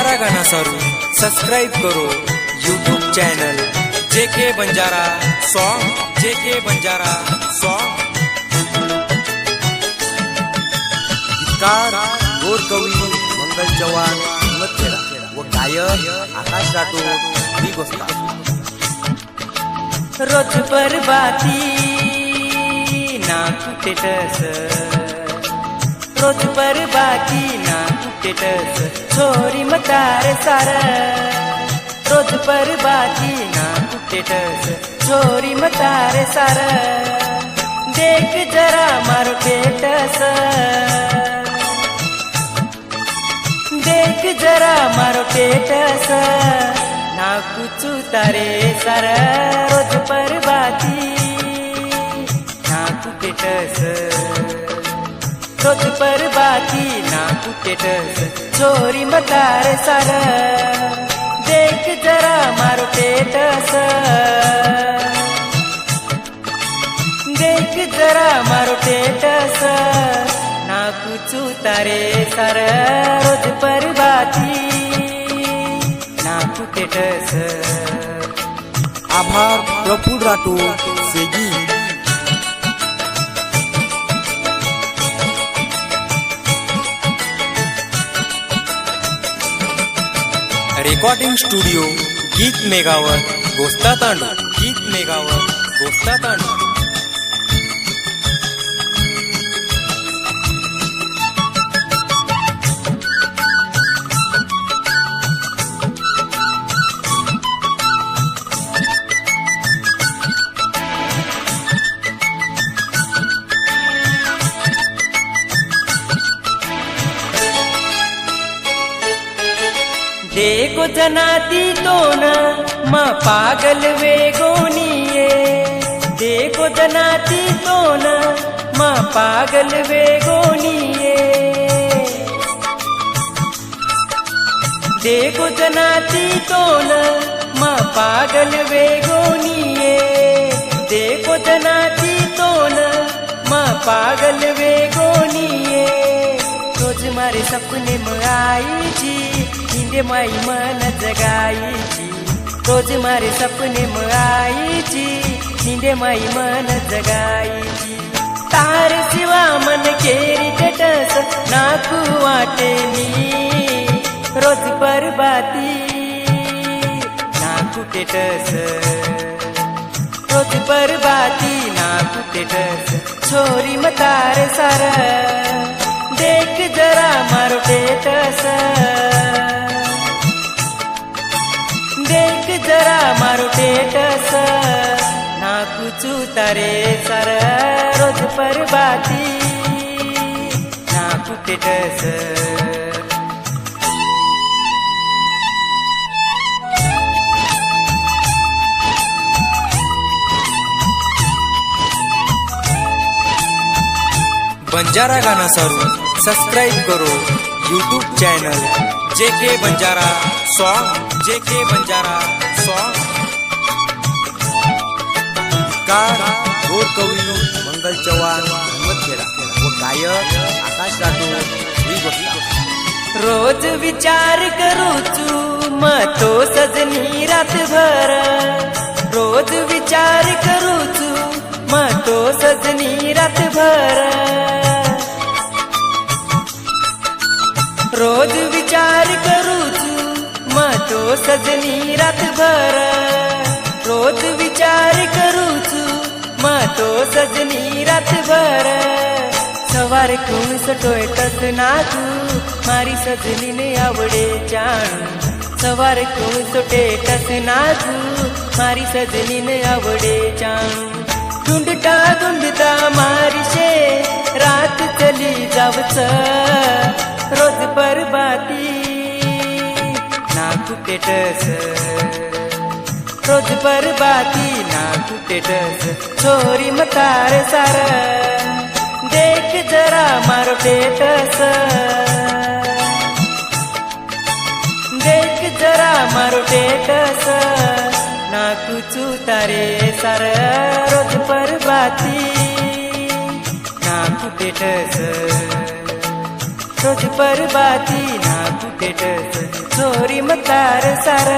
बंजारा गाना सारू सब्सक्राइब करो YouTube channel JK Banjara song JK Banjara song. गीतकार गोर कवी मंगल चव्हाण मथेरा व गायक आकाश राठोड ही गोष्ट। रोज बरबाती ना कुटेटस, रोज बरबाती ना कुटेटस, छोरी मतार सार। रोज बरबाती ना कुटेटस, छोरी मतार सार। देख जरा मारो टेटस, देख जरा मारो टेटस, ना कुचू तारे सार। रोज बरबाती ना कुटेटस, रोज बरबाती ना कुटेटस, छोरी मतार सार। देख जरा मारो टेटस, देख जरा मारो टेटस, ना कुचू तारे सार। रोज बरबाती ना कुटेटस। आभार प्रफुल्ल राठोड सेगी। रेकॉर्डिंग स्टुडिओ गीत मेगावर गोस्ता तांडू, गीत मेगावर गोस्ता तांडू। देखो जनाती तो न माँ पागल वेगोनिए। देखो जनाती तो न माँ पागल वेगोनिए। देखो जनाती तो न माँ पागल वेगोनिए। देखो जनाती तो न माँ पागल वेगोनिए। रोज मारे सपने में आई जी, नींदे माई मन जगाई जी। रोज मारे सपने में आई जी, नींदे माई मन जगाई जी। तार सिवा मन केरी टेटस, नाकू वाटे मी। रोज बरबाती नाकू टेटस, रोज बरबाती नाकू टेटस, छोरी मतार सार। देख जरा मारो टेटस, देख जरा मारो टेटस, ना कुचू तारे सार। रोज बरबाती ना कुटेटस। बंजारा गाना सारू सब्सक्राइब करो YouTube channel JK Banjara song JK Banjara song. गीतकार गोर कवी मंगल चव्हाण मथेरा व गायक आकाश राठोड ही गोष्ट। रोज विचार करू चू मतो सजनी रात भर। रोज विचार करू चू मतो सजनी रात भर। रोज विचार करू चू मतो सजनी रात भर। रोज विचार करू चू मतो सजनी रात भर। सवार कोण सटोयटस नाचू, मारी सजनी ने आवडे जाणू। सवार कोण सोटेटस नाचू, मारी सजनी ने आवडे जाणू। ढूंढता ढूंढता मारी शे रात चली जावच। रोज बरबाती ना कुटेटस, रोज बरबाती ना कुटेटस, छोरी मतार सार। देख जरा मारो टेटस, देख जरा मारो टेटस, ना कुचू तारे सार। रोज बरबाती ना कुटेटस, रोज परबाती ना कुठे टच चोरी मतार सार